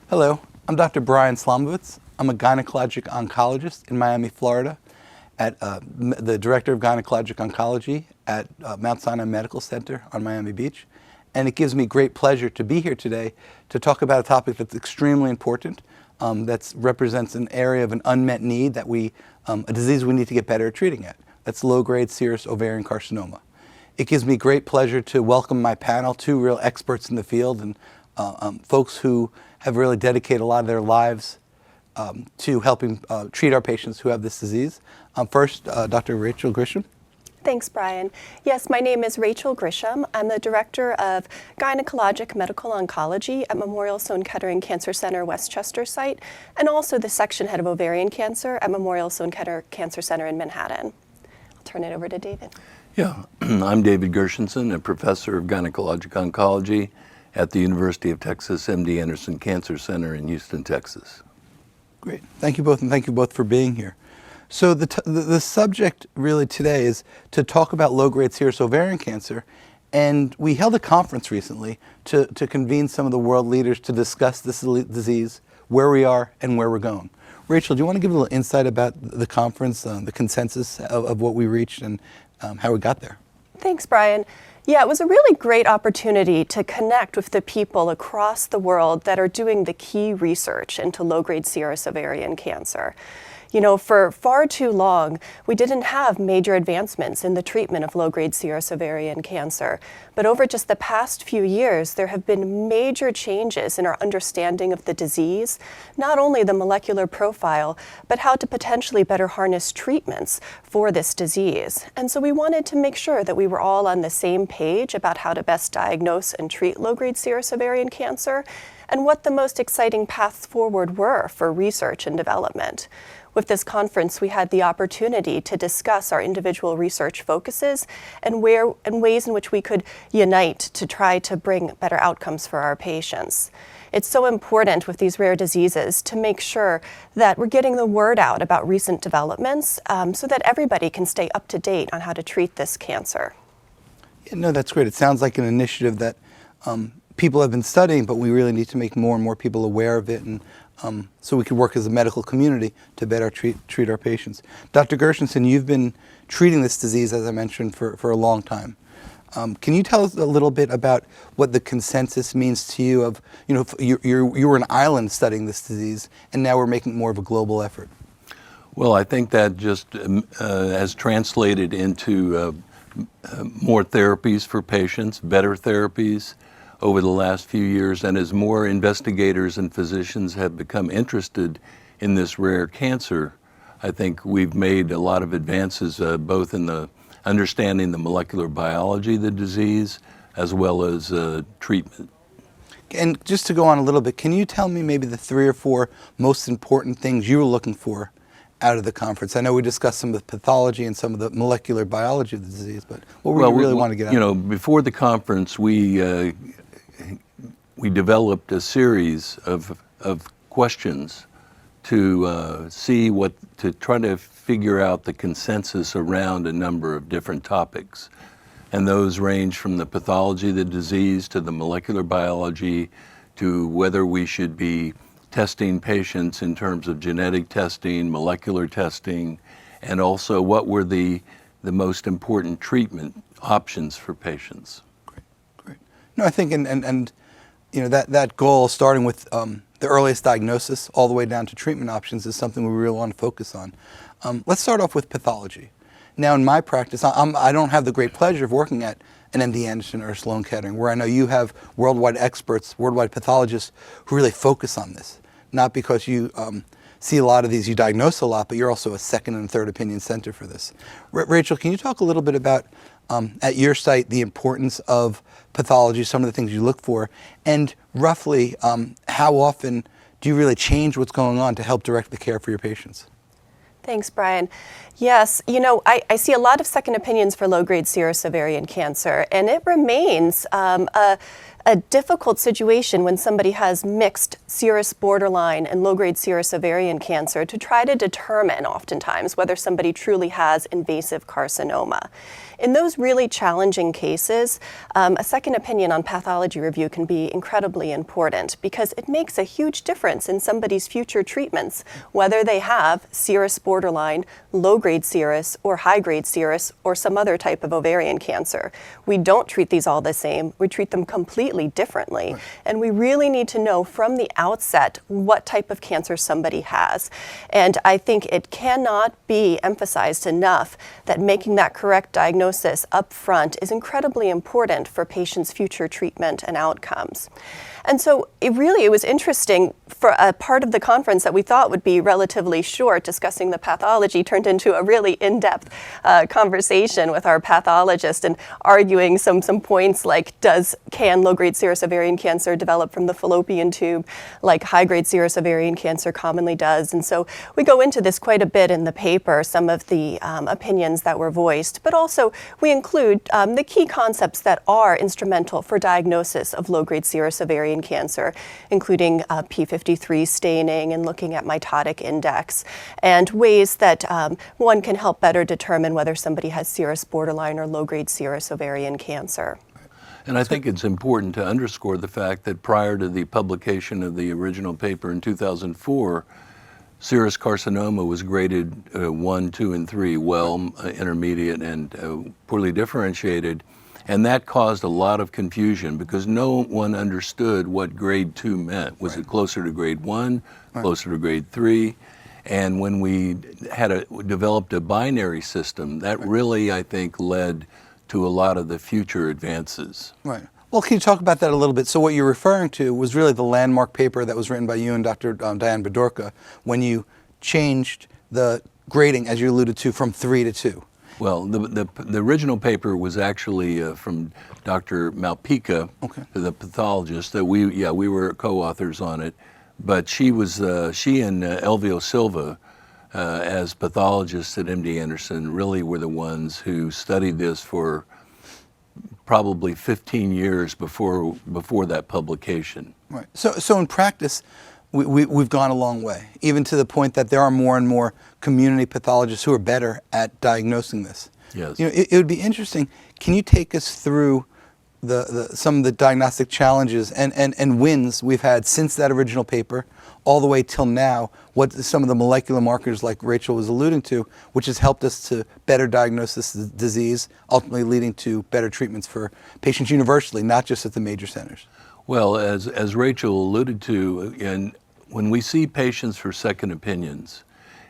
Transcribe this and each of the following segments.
Hello, I'm Dr. Brian Slomovitz. I'm a gynecologic oncologist in Miami, Florida, at the Director of Gynecologic Oncology at Mount Sinai Medical Center on Miami Beach. And it gives me great pleasure to be here today to talk about a topic that's extremely important, that represents an area of an unmet need that a disease we need to get better at treating it. That's low-grade serous ovarian carcinoma. It gives me great pleasure to welcome my panel, two real experts in the field and folks who have really dedicated a lot of their lives to helping treat our patients who have this disease. First, Dr. Rachel Grisham. Thanks, Brian. Yes, my name is Rachel Grisham. I'm the Director of Gynecologic Medical Oncology at Memorial Sloan Kettering Cancer Center Westchester site, and also the Section Head of Ovarian Cancer at Memorial Sloan Kettering Cancer Center in Manhattan. I'll turn it over to David. Yeah, I'm David Gershenson, a professor of gynecologic oncology at the University of Texas MD Anderson Cancer Center in Houston, Texas. Great. Thank you both, and thank you both for being here. So the subject really today is to talk about low-grade serous ovarian cancer, and we held a conference recently to convene some of the world leaders to discuss this disease, where we are, and where we're going. Rachel, do you want to give a little insight about the conference, the consensus of what we reached and how we got there? Thanks, Brian. Yeah, it was a really great opportunity to connect with the people across the world that are doing the key research into low-grade serous ovarian cancer. You know, for far too long, we didn't have major advancements in the treatment of low-grade serous ovarian cancer. But over just the past few years, there have been major changes in our understanding of the disease, not only the molecular profile, but how to potentially better harness treatments for this disease. And so we wanted to make sure that we were all on the same page about how to best diagnose and treat low-grade serous ovarian cancer, and what the most exciting paths forward were for research and development. With this conference, we had the opportunity to discuss our individual research focuses and ways in which we could unite to try to bring better outcomes for our patients. It's so important with these rare diseases to make sure that we're getting the word out about recent developments so that everybody can stay up to date on how to treat this cancer. Yeah, no, that's great. It sounds like an initiative that people have been studying, but we really need to make more and more people aware of it, and so we can work as a medical community to better treat our patients. Dr. Gershenson, you've been treating this disease, as I mentioned, for a long time. Can you tell us a little bit about what the consensus means to you of, you know, you were an island studying this disease, and now we're making more of a global effort? Well, I think that just has translated into more therapies for patients, better therapies over the last few years, and as more investigators and physicians have become interested in this rare cancer, I think we've made a lot of advances both in the understanding the molecular biology of the disease as well as treatment. And just to go on a little bit, can you tell me maybe the 3 or 4 most important things you were looking for out of the conference? I know we discussed some of the pathology and some of the molecular biology of the disease, but what would you really want to get out of it? You know, before the conference, we developed a series of questions to to try to figure out the consensus around a number of different topics. And those range from the pathology of the disease to the molecular biology to whether we should be testing patients in terms of genetic testing, molecular testing, and also what were the most important treatment options for patients. Great. No, I think, and you know, that goal, starting with the earliest diagnosis all the way down to treatment options, is something we really want to focus on. Let's start off with pathology. Now, in my practice, I don't have the great pleasure of working at an MD Anderson or Sloan Kettering, where I know you have worldwide experts, worldwide pathologists who really focus on this. Not because you see a lot of these, you diagnose a lot, but you're also a second and third opinion center for this. Rachel, can you talk a little bit about, at your site, the importance of pathology, some of the things you look for, and roughly how often do you really change what's going on to help direct the care for your patients? Thanks, Brian. Yes, you know, I see a lot of second opinions for low-grade serous ovarian cancer, and it remains a difficult situation when somebody has mixed serous borderline and low-grade serous ovarian cancer to try to determine oftentimes whether somebody truly has invasive carcinoma. In those really challenging cases, a second opinion on pathology review can be incredibly important because it makes a huge difference in somebody's future treatments, whether they have serous borderline, low-grade serous, or high-grade serous, or some other type of ovarian cancer. We don't treat these all the same. We treat them completely differently. Right. And we really need to know from the outset what type of cancer somebody has. And I think it cannot be emphasized enough that making that correct diagnosis up front is incredibly important for patients' future treatment and outcomes. And so it was interesting for a part of the conference that we thought would be relatively short, discussing the pathology, turned into a really in-depth conversation with our pathologist and arguing some points like can low-grade serous ovarian cancer develop from the fallopian tube like high-grade serous ovarian cancer commonly does. And so we go into this quite a bit in the paper, some of the opinions that were voiced, but also we include the key concepts that are instrumental for diagnosis of low-grade serous ovarian cancer, including p53 staining and looking at mitotic index, and ways that one can help better determine whether somebody has serous borderline or low-grade serous ovarian cancer. And I think it's important to underscore the fact that prior to the publication of the original paper in 2004, serous carcinoma was graded 1, 2, and 3, well, intermediate, and poorly differentiated. And that caused a lot of confusion because no one understood what grade 2 meant. Was it closer to grade 1, closer to grade 3? And when we developed a binary system, that really, I think, led to a lot of the future advances. Right. Well, can you talk about that a little bit? So what you're referring to was really the landmark paper that was written by you and Dr. Diane Bedorka when you changed the grading, as you alluded to, from 3 to 2. Well, the original paper was actually from Dr. Malpica, the pathologist. That we were co-authors on it, but she and Elvio Silva, as pathologists at MD Anderson, really were the ones who studied this for probably 15 years before that publication. Right. So in practice, we've gone a long way, even to the point that there are more and more community pathologists who are better at diagnosing this. Yes. You know, it would be interesting. Can you take us through some of the diagnostic challenges and wins we've had since that original paper, all the way till now? What some of the molecular markers, like Rachel was alluding to, which has helped us to better diagnose this disease, ultimately leading to better treatments for patients universally, not just at the major centers. Well, as Rachel alluded to, and when we see patients for second opinions,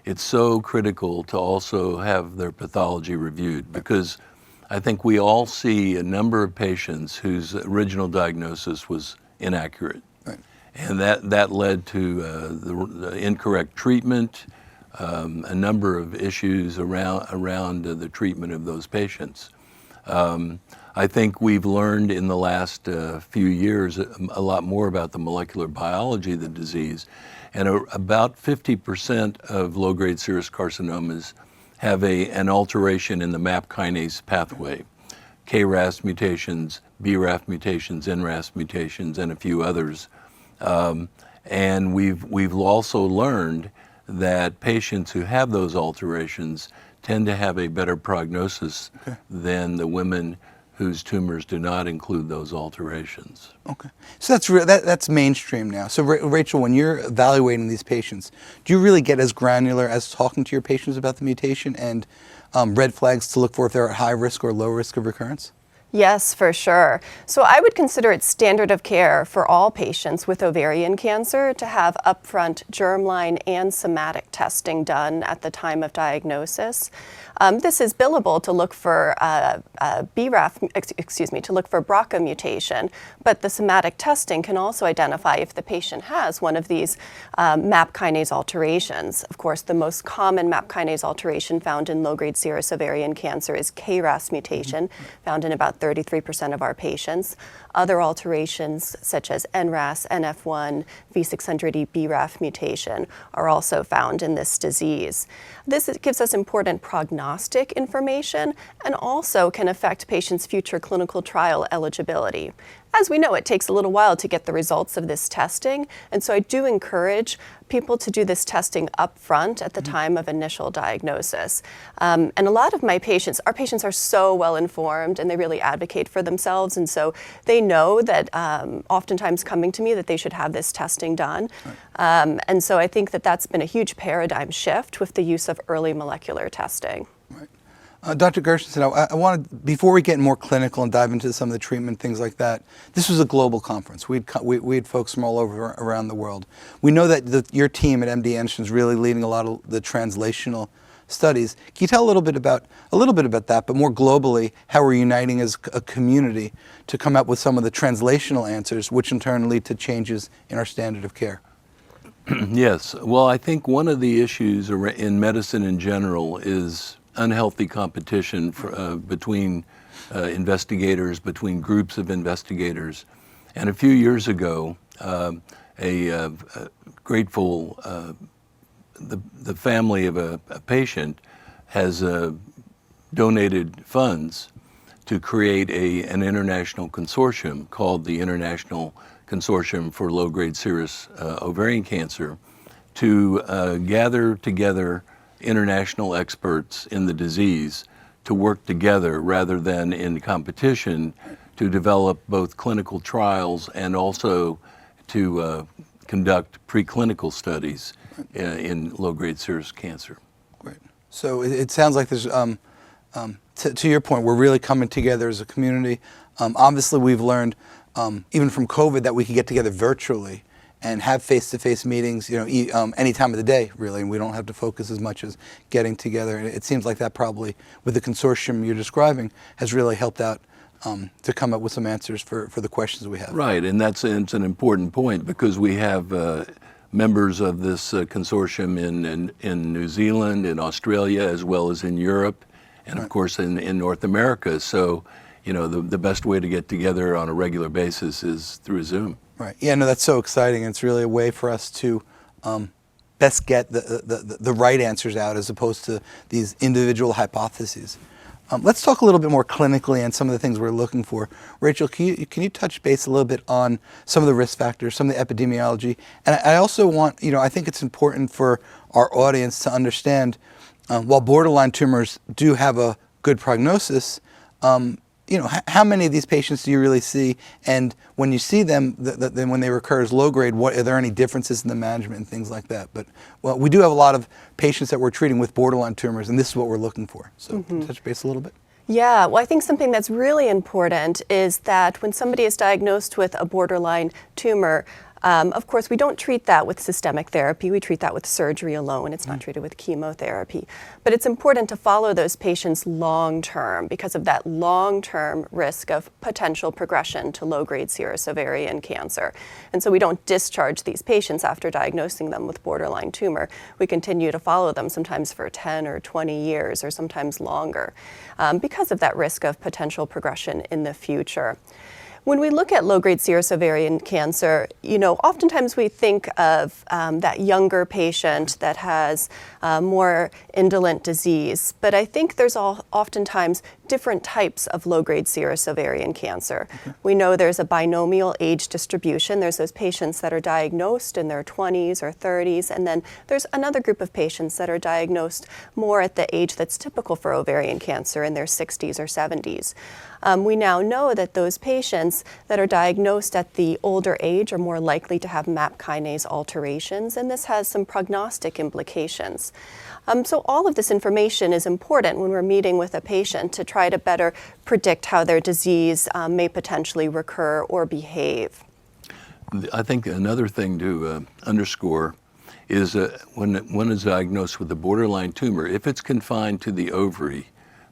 it's so critical to also have their pathology reviewed, because I think we all see a number of patients whose original diagnosis was inaccurate. Right. And that led to the incorrect treatment, a number of issues around the treatment of those patients. I think we've learned in the last few years a lot more about the molecular biology of the disease, and about 50% of low-grade serous carcinomas have an alteration in the MAP kinase pathway. KRAS mutations, BRAF mutations, NRAS mutations, and a few others. And we've also learned that patients who have those alterations tend to have a better prognosis than the women whose tumors do not include those alterations. Okay, so that's mainstream now. So Rachel, when you're evaluating these patients, do you really get as granular as talking to your patients about the mutation and red flags to look for if they're at high risk or low risk of recurrence? Yes, for sure. So I would consider it standard of care for all patients with ovarian cancer to have upfront germline and somatic testing done at the time of diagnosis. This is billable to look for to look for BRCA mutation, but the somatic testing can also identify if the patient has one of these MAP kinase alterations. Of course, the most common MAP kinase alteration found in low-grade serous ovarian cancer is KRAS mutation, found in about 33% of our patients. other alterations such as NRAS, NF1, V600E BRAF mutation are also found in this disease. This gives us important prognostic information and also can affect patients' future clinical trial eligibility. As we know, it takes a little while to get the results of this testing, and so I do encourage people to do this testing up front at the time of initial diagnosis. And a lot of our patients are so well informed and they really advocate for themselves, and so they know that oftentimes coming to me that they should have this testing done. Right. And so I think that that's been a huge paradigm shift with the use of early molecular testing. Right. Dr. Gershenson, I wanted, before we get more clinical and dive into some of the treatment, things like that, this was a global conference. We had folks from all over around the world. We know that your team at MD Anderson is really leading a lot of the translational studies. Can you tell a little bit about that, but more globally, how we're uniting as a community to come up with some of the translational answers, which in turn lead to changes in our standard of care? Yes. Well, I think one of the issues in medicine in general is unhealthy competition between investigators, between groups of investigators. And a few years ago, the family of a patient has donated funds to create an international consortium called the International Consortium for Low-Grade Serous Ovarian Cancer to gather together international experts in the disease to work together rather than in competition to develop both clinical trials and also to conduct preclinical studies in low-grade serous cancer. Great. So it sounds like there's, to your point, we're really coming together as a community. Obviously, we've learned, even from COVID, that we can get together virtually and have face-to-face meetings, any time of the day, really, and we don't have to focus as much as getting together. And it seems like that probably, with the consortium you're describing, has really helped out to come up with some answers for the questions we have. Right, and it's an important point because we have members of this consortium in New Zealand, in Australia, as well as in Europe, and of course in North America. So, the best way to get together on a regular basis is through Zoom. Right. Yeah, no, that's so exciting. It's really a way for us to best get the right answers out as opposed to these individual hypotheses. Let's talk a little bit more clinically on some of the things we're looking for. Rachel, can you touch base a little bit on some of the risk factors, some of the epidemiology? And I also want, I think it's important for our audience to understand, while borderline tumors do have a good prognosis, how many of these patients do you really see? And when you see them, then when they recur as low grade, are there any differences in the management and things like that? But, well, we do have a lot of patients that we're treating with borderline tumors, and this is what we're looking for. So can you touch base a little bit? Yeah, well, I think something that's really important is that when somebody is diagnosed with a borderline tumor, of course, we don't treat that with systemic therapy. We treat that with surgery alone. It's not treated with chemotherapy. But it's important to follow those patients long-term because of that long-term risk of potential progression to low-grade serous ovarian cancer. And so we don't discharge these patients after diagnosing them with borderline tumor. We continue to follow them sometimes for 10 or 20 years or sometimes longer because of that risk of potential progression in the future. When we look at low-grade serous ovarian cancer, oftentimes we think of that younger patient that has more indolent disease, but I think there's oftentimes different types of low-grade serous ovarian cancer. We know there's a binomial age distribution. There's those patients that are diagnosed in their 20s or 30s, and then there's another group of patients that are diagnosed more at the age that's typical for ovarian cancer in their 60s or 70s. We now know that those patients that are diagnosed at the older age are more likely to have MAP kinase alterations, and this has some prognostic implications. So all of this information is important when we're meeting with a patient to try to better predict how their disease may potentially recur or behave. I think another thing to underscore is when one is diagnosed with a borderline tumor, if it's confined to the ovary,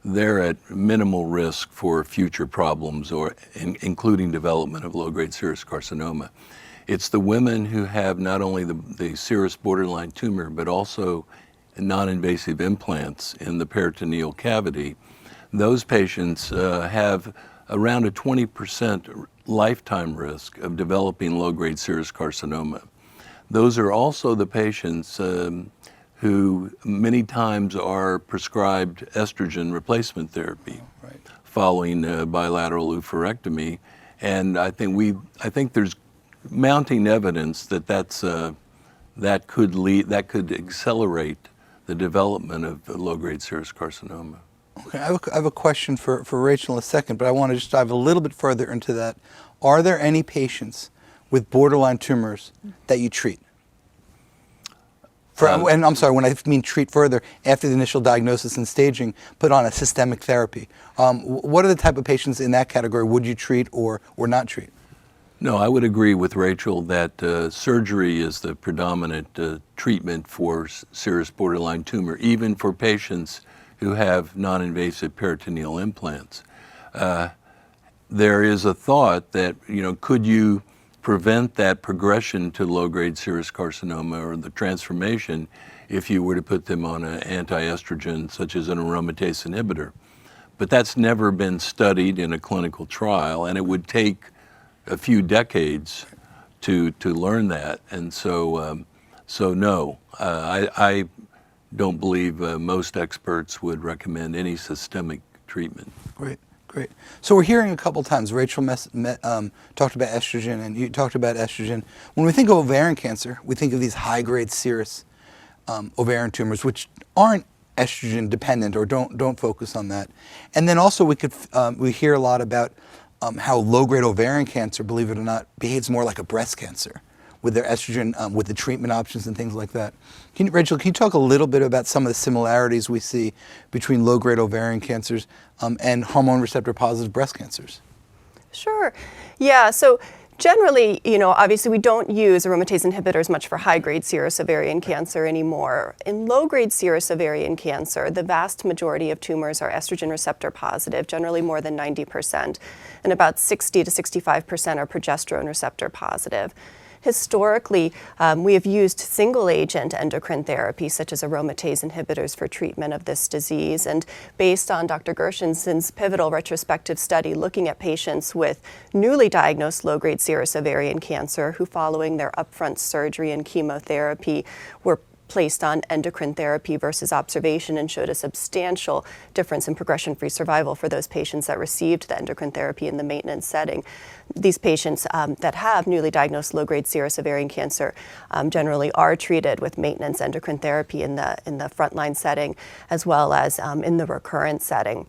they're at minimal risk for future problems, including development of low-grade serous carcinoma. It's the women who have not only the serous borderline tumor, but also non-invasive implants in the peritoneal cavity. Those patients have around a 20% lifetime risk of developing low-grade serous carcinoma. Those are also the patients who many times are prescribed estrogen replacement therapy following bilateral oophorectomy, and I think there's mounting evidence that that could accelerate the development of low-grade serous carcinoma. Okay, I have a question for Rachel in a second, but I want to just dive a little bit further into that. Are there any patients with borderline tumors that you treat? And I'm sorry, when I mean treat further, after the initial diagnosis and staging, put on a systemic therapy. What are the type of patients in that category would you treat or not treat? No, I would agree with Rachel that surgery is the predominant treatment for serous borderline tumor, even for patients who have non-invasive peritoneal implants. There is a thought that, could you prevent that progression to low-grade serous carcinoma or the transformation if you were to put them on an anti-estrogen such as an aromatase inhibitor. But that's never been studied in a clinical trial, and it would take a few decades to learn that. And so no, I don't believe most experts would recommend any systemic treatment. Great. So we're hearing a couple times, Rachel talked about estrogen, and you talked about estrogen. When we think of ovarian cancer, we think of these high-grade serous ovarian tumors, which aren't estrogen dependent or don't focus on that. And then also we hear a lot about how low-grade ovarian cancer, believe it or not, behaves more like a breast cancer with their estrogen, with the treatment options and things like that. Rachel, can you talk a little bit about some of the similarities we see between low-grade ovarian cancers and hormone receptor positive breast cancers? Sure. Yeah, so generally, obviously we don't use aromatase inhibitors much for high-grade serous ovarian cancer anymore. In low-grade serous ovarian cancer, the vast majority of tumors are estrogen receptor positive, generally more than 90%, and about 60 to 65% are progesterone receptor positive. Historically, we have used single-agent endocrine therapy, such as aromatase inhibitors, for treatment of this disease. And based on Dr. Gershenson's pivotal retrospective study looking at patients with newly diagnosed low-grade serous ovarian cancer who, following their upfront surgery and chemotherapy, were placed on endocrine therapy versus observation, and showed a substantial difference in progression-free survival for those patients that received the endocrine therapy in the maintenance setting. These patients that have newly diagnosed low-grade serous ovarian cancer generally are treated with maintenance endocrine therapy in the frontline setting, as well as in the recurrent setting.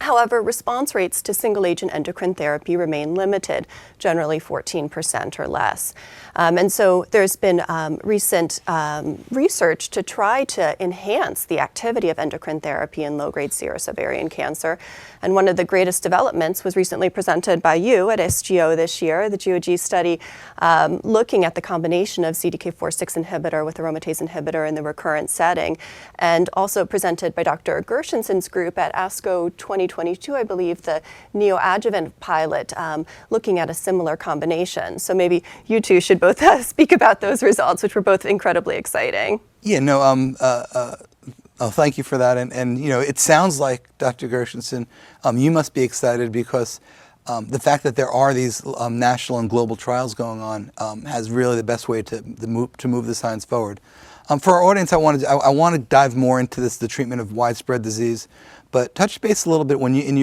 However, response rates to single-agent endocrine therapy remain limited, generally 14% or less. And so there's been recent research to try to enhance the activity of endocrine therapy in low-grade serous ovarian cancer. And one of the greatest developments was recently presented by you at SGO this year, the GOG study looking at the combination of CDK4/6 inhibitor with aromatase inhibitor in the recurrent setting, and also presented by Dr. Gershenson's group at ASCO 2022, I believe, the neoadjuvant pilot looking at a similar combination. So maybe you two should both speak about those results, which were both incredibly exciting. Yeah, no, thank you for that. And it sounds like, Dr. Gershenson, you must be excited because the fact that there are these national and global trials going on has really the best way to move the science forward. For our audience, I want to dive more into the treatment of widespread disease, but touch base a little bit when you in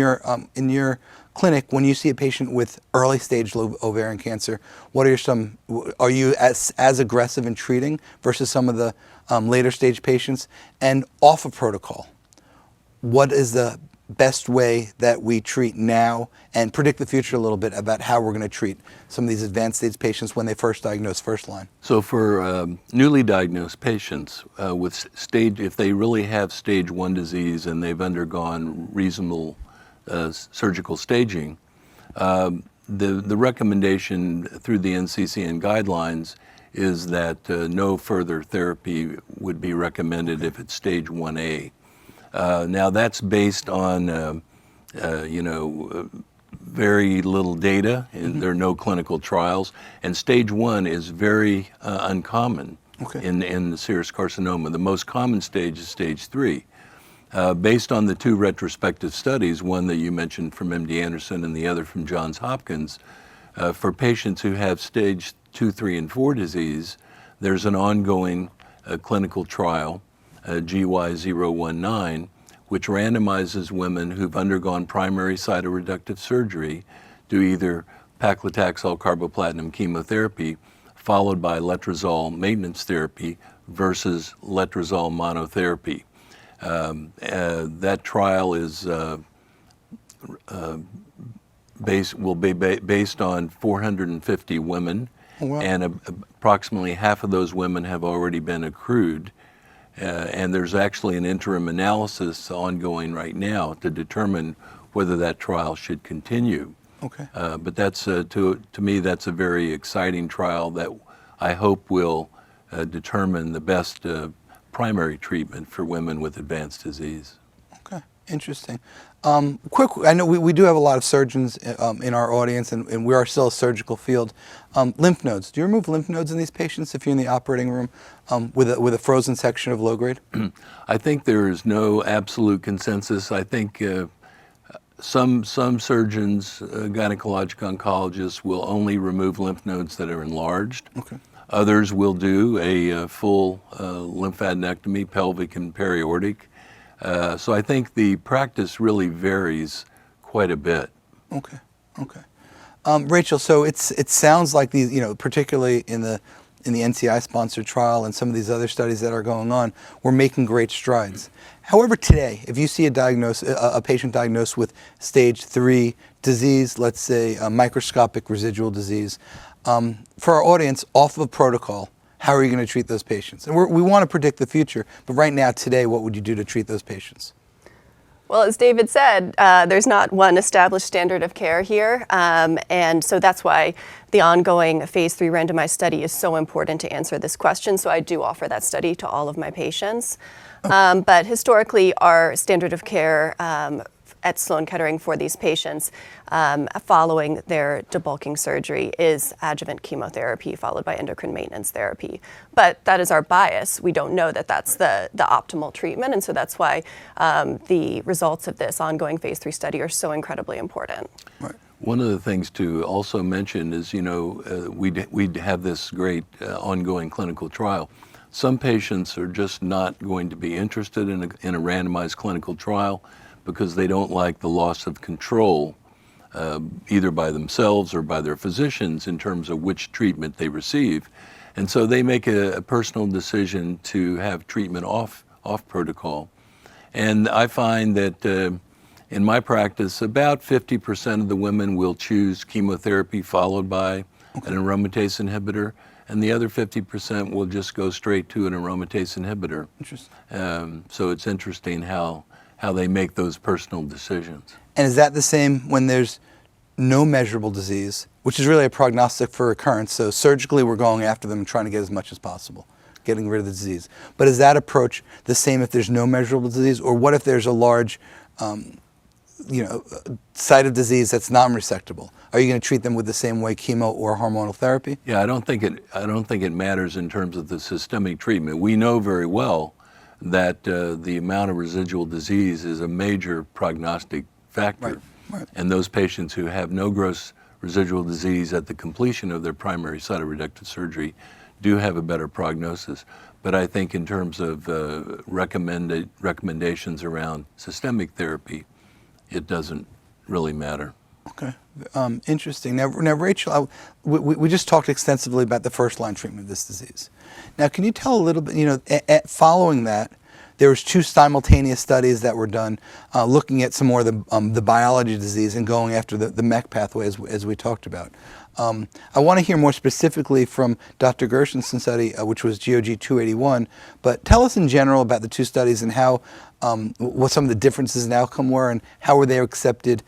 your clinic, when you see a patient with early stage ovarian cancer. Are you as aggressive in treating versus some of the later stage patients? And off of protocol, what is the best way that we treat now and predict the future a little bit about how we're going to treat some of these advanced stage patients when they first diagnose first line? So for newly diagnosed patients if they really have stage 1 disease and they've undergone reasonable surgical staging, the recommendation through the NCCN guidelines is that no further therapy would be recommended if it's stage 1A. Now that's based on very little data, and there are no clinical trials, and stage 1 is very uncommon in the serous carcinoma. The most common stage is stage 3. Based on the two retrospective studies, one that you mentioned from MD Anderson and the other from Johns Hopkins, for patients who have stage 2, 3, and 4 disease, there's an ongoing clinical trial, GY019, which randomizes women who've undergone primary cytoreductive surgery to either paclitaxel carboplatin chemotherapy followed by letrozole maintenance therapy versus letrozole monotherapy. That trial is will be based on 450 women, wow. and approximately half of those women have already been accrued. And there's actually an interim analysis ongoing right now to determine whether that trial should continue. Okay. But that's to me, that's a very exciting trial that I hope will determine the best primary treatment for women with advanced disease. Okay, interesting. Quick, I know we do have a lot of surgeons in our audience, and we are still a surgical field. Lymph nodes. Do you remove lymph nodes in these patients if you're in the operating room with a frozen section of low grade? I think there is no absolute consensus. I think some surgeons, gynecologic oncologists, will only remove lymph nodes that are enlarged. Okay. Others will do a full lymphadenectomy, pelvic and periortic. So I think the practice really varies quite a bit. Okay. Okay. Rachel, so it sounds like these, particularly in the NCI-sponsored trial and some of these other studies that are going on, we're making great strides. However, today, if you see a patient diagnosed with stage 3 disease, let's say microscopic residual disease, for our audience, off of a protocol, how are you going to treat those patients? And we want to predict the future, but right now, today, what would you do to treat those patients? Well, as David said, there's not one established standard of care here, and so that's why the ongoing phase 3 randomized study is so important to answer this question. So I do offer that study to all of my patients. But historically, our standard of care at Sloan Kettering for these patients following their debulking surgery is adjuvant chemotherapy followed by endocrine maintenance therapy. But that is our bias. We don't know that that's the optimal treatment, and so that's why the results of this ongoing phase 3 study are so incredibly important. Right. One of the things to also mention is, we'd have this great ongoing clinical trial. Some patients are just not going to be interested in a randomized clinical trial because they don't like the loss of control, either by themselves or by their physicians in terms of which treatment they receive. And so they make a personal decision to have treatment off protocol. And I find that in my practice, about 50% of the women will choose chemotherapy followed by an aromatase inhibitor, and the other 50% will just go straight to an aromatase inhibitor. Interesting. So it's interesting how they make those personal decisions. And is that the same when there's no measurable disease, which is really a prognostic for recurrence? So surgically, we're going after them and trying to get as much as possible, getting rid of the disease. But is that approach the same if there's no measurable disease? Or what if there's a large site of disease that's non-resectable? Are you going to treat them with the same way chemo or hormonal therapy? Yeah, I don't think it matters in terms of the systemic treatment. We know very well that the amount of residual disease is a major prognostic factor. Right. And those patients who have no gross residual disease at the completion of their primary cytoreductive surgery do have a better prognosis. But I think in terms of recommendations around systemic therapy, it doesn't really matter. Okay, interesting. Now Rachel, we just talked extensively about the first-line treatment of this disease. Now, can you tell a little bit, following that, there was 2 simultaneous studies that were done looking at some more of the biology of disease and going after the MEK pathway, as we talked about. I want to hear more specifically from Dr. Gershen's study, which was GOG 281, but tell us in general about the 2 studies and how, what some of the differences in outcome were and how were they accepted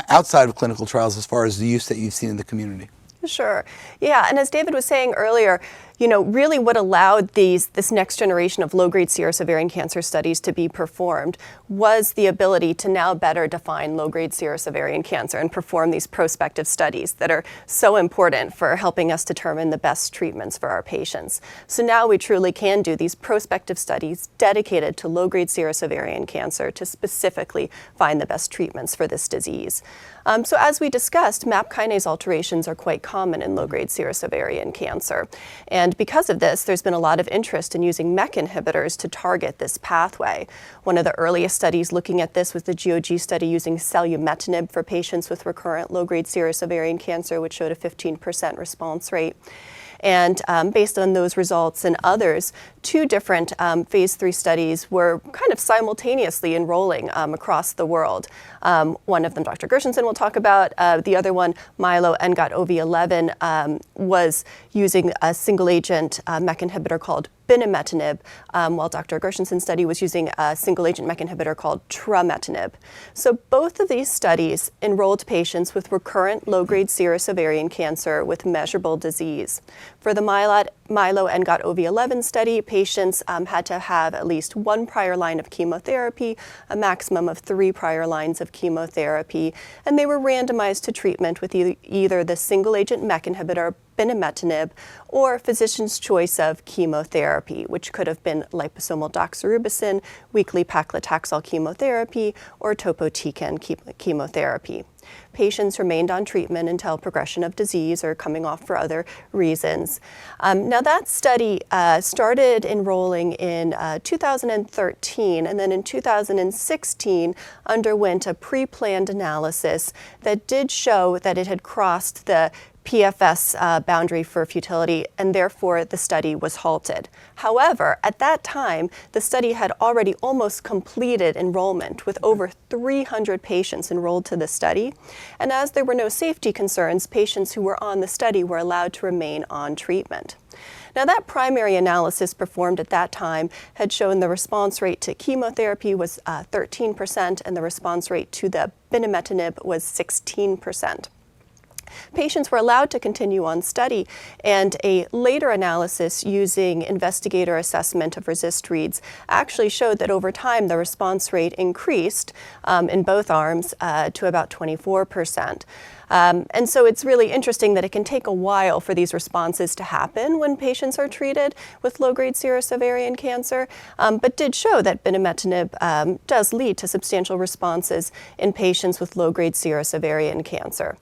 outside of clinical trials as far as the use that you've seen in the community. Sure. Yeah, and as David was saying earlier, really what allowed this next generation of low-grade serous ovarian cancer studies to be performed was the ability to now better define low-grade serous ovarian cancer and perform these prospective studies that are so important for helping us determine the best treatments for our patients. So now we truly can do these prospective studies dedicated to low-grade serous ovarian cancer to specifically find the best treatments for this disease. So as we discussed, MAP kinase alterations are quite common in low-grade serous ovarian cancer. And because of this, there's been a lot of interest in using MEK inhibitors to target this pathway. One of the earliest studies looking at this was the GOG study using selumetinib for patients with recurrent low-grade serous ovarian cancer, which showed a 15% response rate. And based on those results and others, 2 different phase 3 studies were kind of simultaneously enrolling across the world. One of them, Dr. Gershenson will talk about. The other one, MILO-ENGOT-OV11, was using a single agent MEK inhibitor called binimetinib, while Dr. Gershenson's study was using a single agent MEK inhibitor called trametinib. So both of these studies enrolled patients with recurrent low-grade serous ovarian cancer with measurable disease. For the MILO-ENGOT-OV11 study, patients had to have at least 1 prior line of chemotherapy, a maximum of 3 prior lines of chemotherapy, and they were randomized to treatment with either the single agent MEK inhibitor binimetinib or physician's choice of chemotherapy, which could have been liposomal doxorubicin, weekly paclitaxel chemotherapy, or topotecan chemotherapy. Patients remained on treatment until progression of disease or coming off for other reasons. Now that study started enrolling in 2013, and then in 2016 underwent a pre-planned analysis that did show that it had crossed the PFS boundary for futility, and therefore the study was halted. However, at that time, the study had already almost completed enrollment with over 300 patients enrolled to the study. And as there were no safety concerns, patients who were on the study were allowed to remain on treatment. Now that primary analysis performed at that time had shown the response rate to chemotherapy was 13% and the response rate to the binimetinib was 16%. Patients were allowed to continue on study, and a later analysis using investigator assessment of RECIST reads actually showed that over time the response rate increased in both arms to about 24%. And so it's really interesting that it can take a while for these responses to happen when patients are treated with low-grade serous ovarian cancer, but did show that binimetinib does lead to substantial responses in patients with low-grade serous ovarian cancer.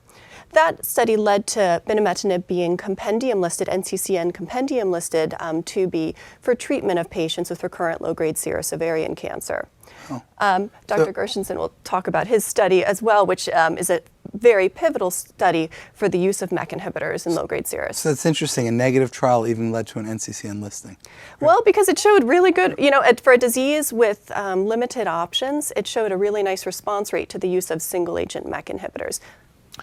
That study led to binimetinib being compendium listed, NCCN compendium listed, to be for treatment of patients with recurrent low-grade serous ovarian cancer. Dr. Gershenson will talk about his study as well, which is a very pivotal study for the use of MEK inhibitors in low-grade serous. So that's interesting. A negative trial even led to an NCCN listing. Well, because it showed really good, for a disease with limited options, it showed a really nice response rate to the use of single-agent MEK inhibitors.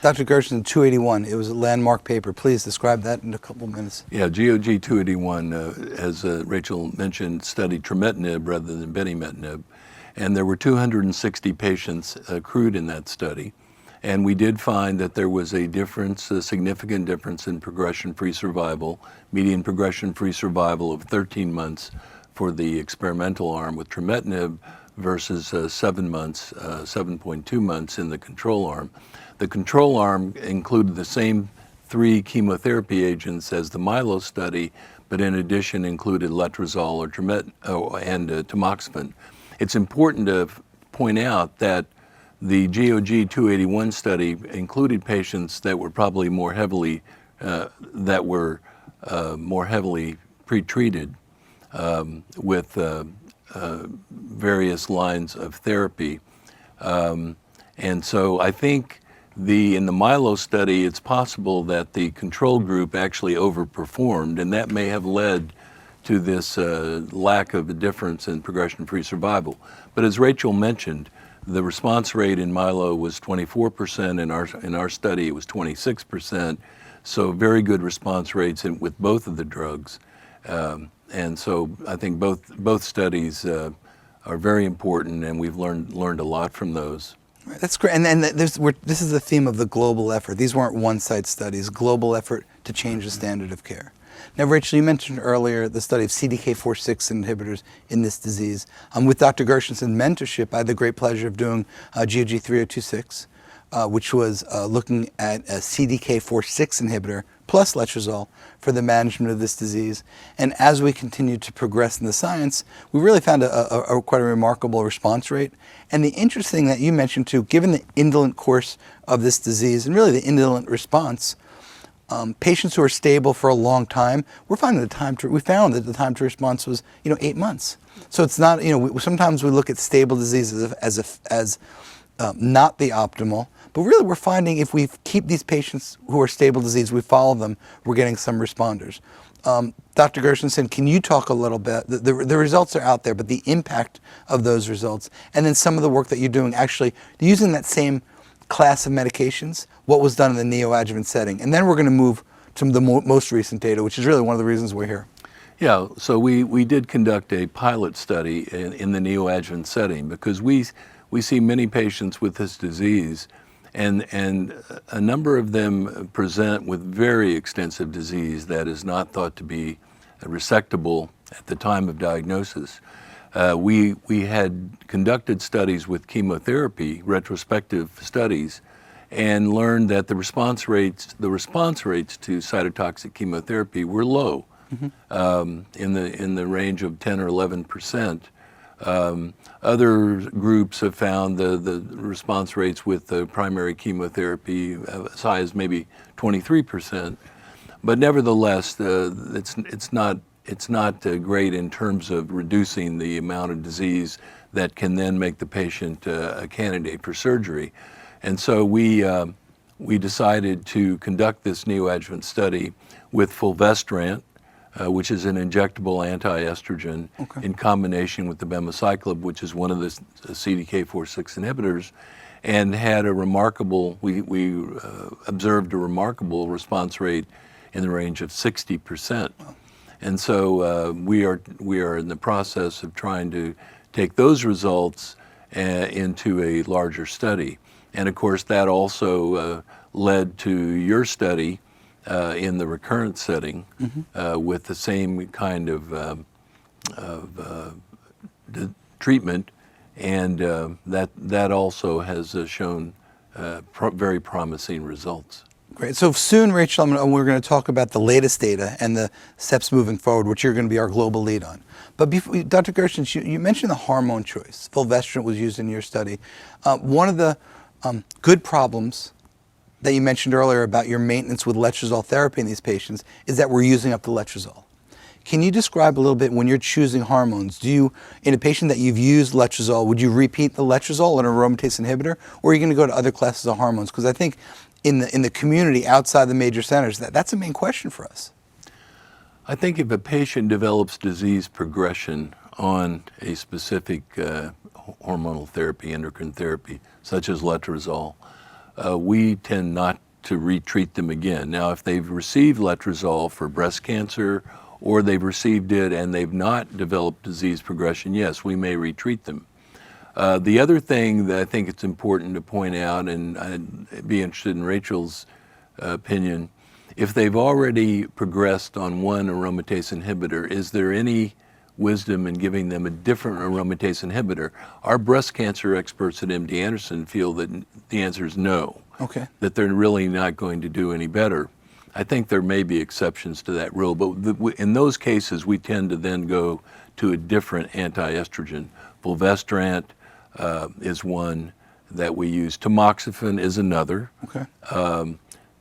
Dr. Gershenson, 281, it was a landmark paper. Please describe that in a couple minutes. Yeah, GOG 281, as Rachel mentioned, studied trametinib rather than binimetinib. And there were 260 patients accrued in that study. And we did find that there was a difference, a significant difference in progression-free survival, median progression-free survival of 13 months for the experimental arm with trametinib versus 7 months, 7.2 months in the control arm. The control arm included the same 3 chemotherapy agents as the MILO study, but in addition included letrozole and tamoxifen. It's important to point out that the GOG 281 study included patients that were probably more heavily pretreated with various lines of therapy, and so I think in the MILO study, it's possible that the control group actually overperformed, and that may have led to this lack of a difference in progression-free survival. But as Rachel mentioned, the response rate in MILO was 24%. In our study, it was 26%. So very good response rates with both of the drugs. And so I think both studies are very important, and we've learned a lot from those. Right, that's great. And this is the theme of the global effort. These weren't one-site studies, global effort to change the standard of care. Now, Rachel, you mentioned earlier the study of CDK4/6 inhibitors in this disease. With Dr. Gershen's mentorship, I had the great pleasure of doing GOG 3026, which was looking at a CDK4/6 inhibitor plus letrozole for the management of this disease. And as we continued to progress in the science, we really found quite a remarkable response rate. And the interesting that you mentioned too, given the indolent course of this disease and really the indolent response, patients who are stable for a long time, we found that the time to response was 8 months. So it's not, sometimes we look at stable disease as not the optimal, but really we're finding if we keep these patients who are stable disease, we follow them, we're getting some responders. Dr. Gershen, can you talk a little bit, the results are out there, but the impact of those results, and then some of the work that you're doing actually using that same class of medications, what was done in the neoadjuvant setting. And then we're going to move to the most recent data, which is really one of the reasons we're here. Yeah, so we did conduct a pilot study in the neoadjuvant setting because we see many patients with this disease, and a number of them present with very extensive disease that is not thought to be resectable at the time of diagnosis. We had conducted studies with chemotherapy, retrospective studies, and learned that the response rates to cytotoxic chemotherapy were low, in the range of 10 or 11%. Other groups have found the response rates with the primary chemotherapy as high as maybe 23%, but nevertheless, it's not great in terms of reducing the amount of disease that can then make the patient a candidate for surgery. And so we decided to conduct this neoadjuvant study with fulvestrant, which is an injectable anti-estrogen, in combination with the abemaciclib, which is one of the CDK4/6 inhibitors, and had we observed a remarkable response rate in the range of 60%. And so we are in the process of trying to take those results into a larger study. And of course, that also led to your study in the recurrent setting with the same kind of treatment, and that also has shown very promising results. Great. So soon, Rachel, we're going to talk about the latest data and the steps moving forward, which you're going to be our global lead on. But before, Dr. Gershen, you mentioned the hormone choice. Fulvestrant was used in your study. One of the good problems that you mentioned earlier about your maintenance with letrozole therapy in these patients is that we're using up the letrozole. Can you describe a little bit when you're choosing hormones? In a patient that you've used letrozole, would you repeat the letrozole and aromatase inhibitor, or are you going to go to other classes of hormones? Because I think in the community outside the major centers, that's a main question for us. I think if a patient develops disease progression on a specific hormonal therapy, endocrine therapy, such as letrozole, we tend not to retreat them again. Now, if they've received letrozole for breast cancer, or they've received it and they've not developed disease progression, yes, we may retreat them. The other thing that I think it's important to point out, and I'd be interested in Rachel's opinion, if they've already progressed on one aromatase inhibitor, is there any wisdom in giving them a different aromatase inhibitor? Our breast cancer experts at MD Anderson feel that the answer is no, that they're really not going to do any better. I think there may be exceptions to that rule, but in those cases, we tend to then go to a different anti-estrogen. Fulvestrant is one that we use. Tamoxifen is another.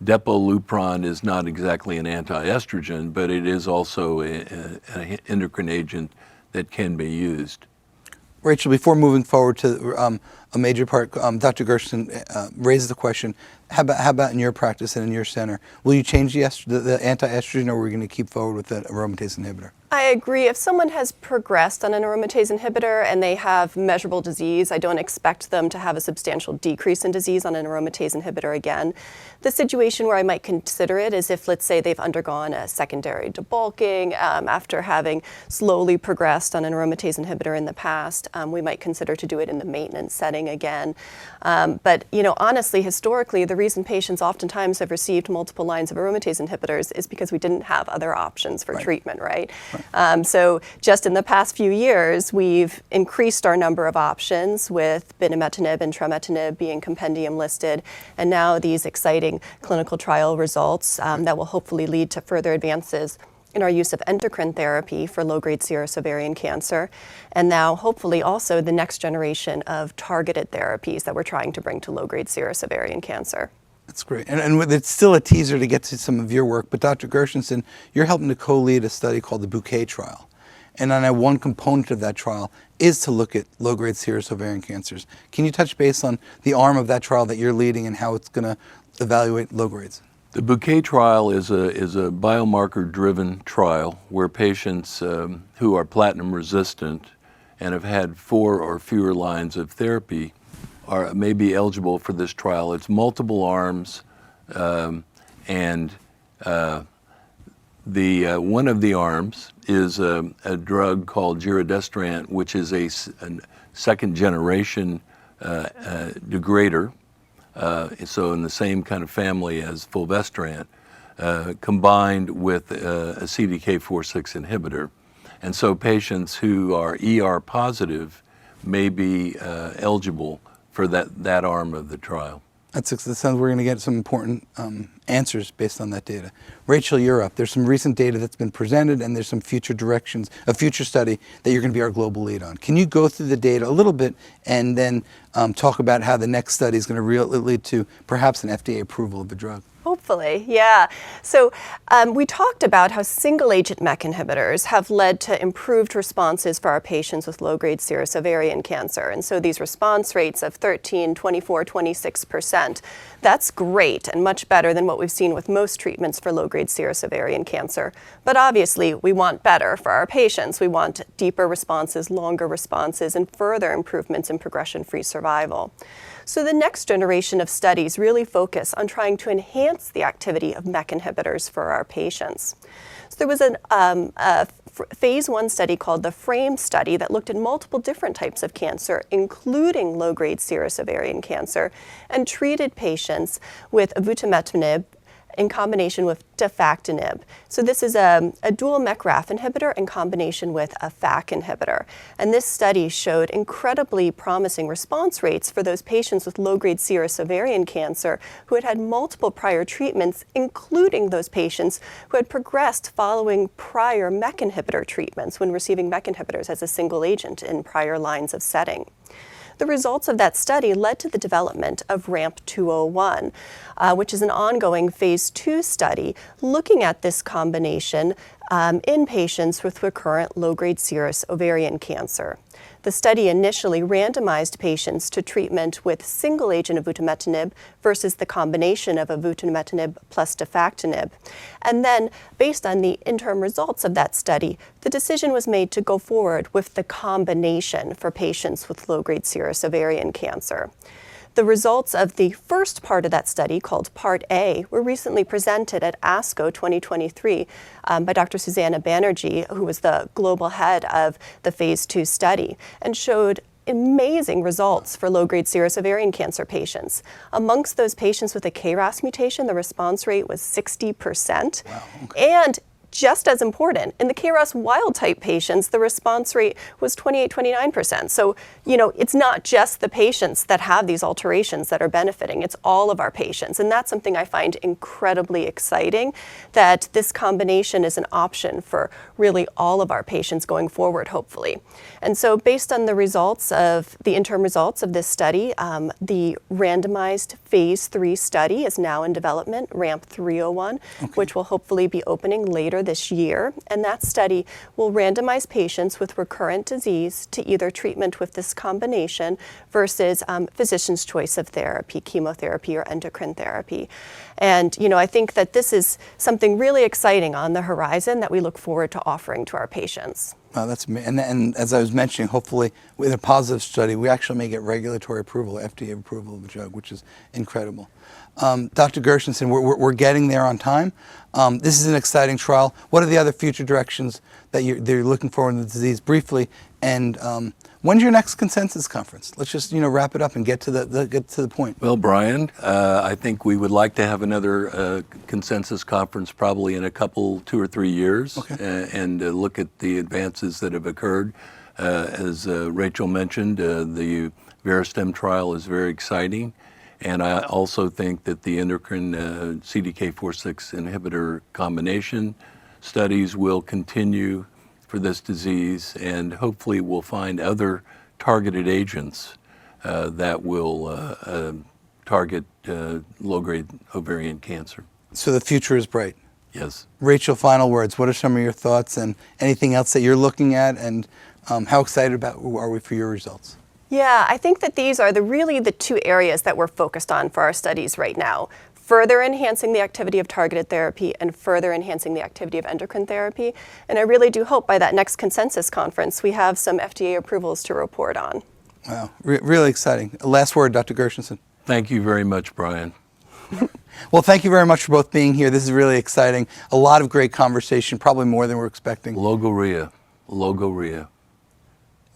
Depolupron is not exactly an anti-estrogen, but it is also an endocrine agent that can be used. Rachel, before moving forward to a major part, Dr. Gershen raises the question, how about in your practice and in your center? Will you change the anti-estrogen, or are we going to keep forward with the aromatase inhibitor? I agree. If someone has progressed on an aromatase inhibitor and they have measurable disease, I don't expect them to have a substantial decrease in disease on an aromatase inhibitor again. The situation where I might consider it is if, let's say, they've undergone a secondary debulking after having slowly progressed on an aromatase inhibitor in the past. We might consider to do it in the maintenance setting. happening again. But honestly, historically, the reason patients oftentimes have received multiple lines of aromatase inhibitors is because we didn't have other options for treatment, right? So just in the past few years, we've increased our number of options with binimetinib and trametinib being compendium listed, and now these exciting clinical trial results that will hopefully lead to further advances in our use of endocrine therapy for low-grade serous ovarian cancer, and now hopefully also the next generation of targeted therapies that we're trying to bring to low-grade serous ovarian cancer. That's great. And it's still a teaser to get to some of your work, but Dr. Gershenson, you're helping to co-lead a study called the Bouquet trial. And I know one component of that trial is to look at low-grade serous ovarian cancers. Can you touch base on the arm of that trial that you're leading and how it's going to evaluate low grades? The Bouquet trial is a biomarker-driven trial where patients who are platinum resistant and have had 4 or fewer lines of therapy may be eligible for this trial. It's multiple arms, and one of the arms is a drug called giredestrant, which is a second-generation degrader. So in the same kind of family as fulvestrant, combined with a CDK4/6 inhibitor. And so patients who are ER positive may be eligible for that arm of the trial. That sounds we're going to get some important answers based on that data. Rachel, you're up. There's some recent data that's been presented, and there's some future directions, a future study that you're going to be our global lead on. Can you go through the data a little bit and then talk about how the next study is going to lead to perhaps an FDA approval of the drug? Hopefully, yeah. So we talked about how single-agent MEK inhibitors have led to improved responses for our patients with low-grade serous ovarian cancer. And so these response rates of 13, 24, 26%, that's great and much better than what we've seen with most treatments for low-grade serous ovarian cancer. But obviously, we want better for our patients. We want deeper responses, longer responses, and further improvements in progression-free survival. So the next generation of studies really focus on trying to enhance the activity of MEK inhibitors for our patients. So there was a phase 1 study called the FRAME study that looked at multiple different types of cancer, including low-grade serous ovarian cancer, and treated patients with avutometinib in combination with defactinib. So this is a dual MEK-RAF inhibitor in combination with a FAK inhibitor. And this study showed incredibly promising response rates for those patients with low-grade serous ovarian cancer who had had multiple prior treatments, including those patients who had progressed following prior MEK inhibitor treatments when receiving MEK inhibitors as a single agent in prior lines of setting. The results of that study led to the development of RAMP 201, which is an ongoing phase 2 study looking at this combination in patients with recurrent low-grade serous ovarian cancer. The study initially randomized patients to treatment with single-agent avutometinib versus the combination of avutometinib plus defactinib. And then, based on the interim results of that study, the decision was made to go forward with the combination for patients with low-grade serous ovarian cancer. The results of the first part of that study, called Part A, were recently presented at ASCO 2023 by Dr. Susanna Banerjee, who was the global head of the Phase 2 study, and showed amazing results for low-grade serous ovarian cancer patients. Amongst those patients with a KRAS mutation, the response rate was 60%. Wow, okay. And just as important, in the KRAS wild-type patients, the response rate was 28-29%. So, it's not just the patients that have these alterations that are benefiting, it's all of our patients. And that's something I find incredibly exciting, that this combination is an option for really all of our patients going forward, hopefully. And so based on the results of the interim results of this study, the randomized phase 3 study is now in development, RAMP 301, which will hopefully be opening later this year. And that study will randomize patients with recurrent disease to either treatment with this combination versus physician's choice of therapy, chemotherapy or endocrine therapy. And, I think that this is something really exciting on the horizon that we look forward to offering to our patients. That's and as I was mentioning, hopefully with a positive study, we actually may get regulatory approval, FDA approval of the drug, which is incredible. Dr. Gershenson, we're getting there on time. This is an exciting trial. What are the other future directions that you're looking for in the disease, briefly, and When's your next consensus conference? Let's just wrap it up and get to the point. Well, Brian, I think we would like to have another consensus conference probably in a couple, 2 or 3 years, and look at the advances that have occurred. As Rachel mentioned, the Veristem trial is very exciting, and I also think that the endocrine CDK4/6 inhibitor combination studies will continue for this disease, and hopefully we'll find other targeted agents that will target low-grade ovarian cancer. So the future is bright. Yes. Rachel, final words. What are some of your thoughts and anything else that you're looking at, and how excited are we for your results? Yeah, I think that these are really the 2 areas that we're focused on for our studies right now. Further enhancing the activity of targeted therapy and further enhancing the activity of endocrine therapy. And I really do hope by that next consensus conference we have some FDA approvals to report on. Wow, really exciting. Last word, Dr. Gershenson. Thank you very much, Brian. Well, thank you very much for both being here. This is really exciting. A lot of great conversation, probably more than we're expecting. Logorrhea.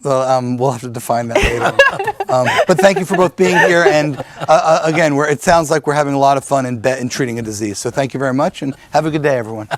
Well, we'll have to define that later. But thank you for both being here. And again, it sounds like we're having a lot of fun in treating a disease. So thank you very much, and have a good day, everyone.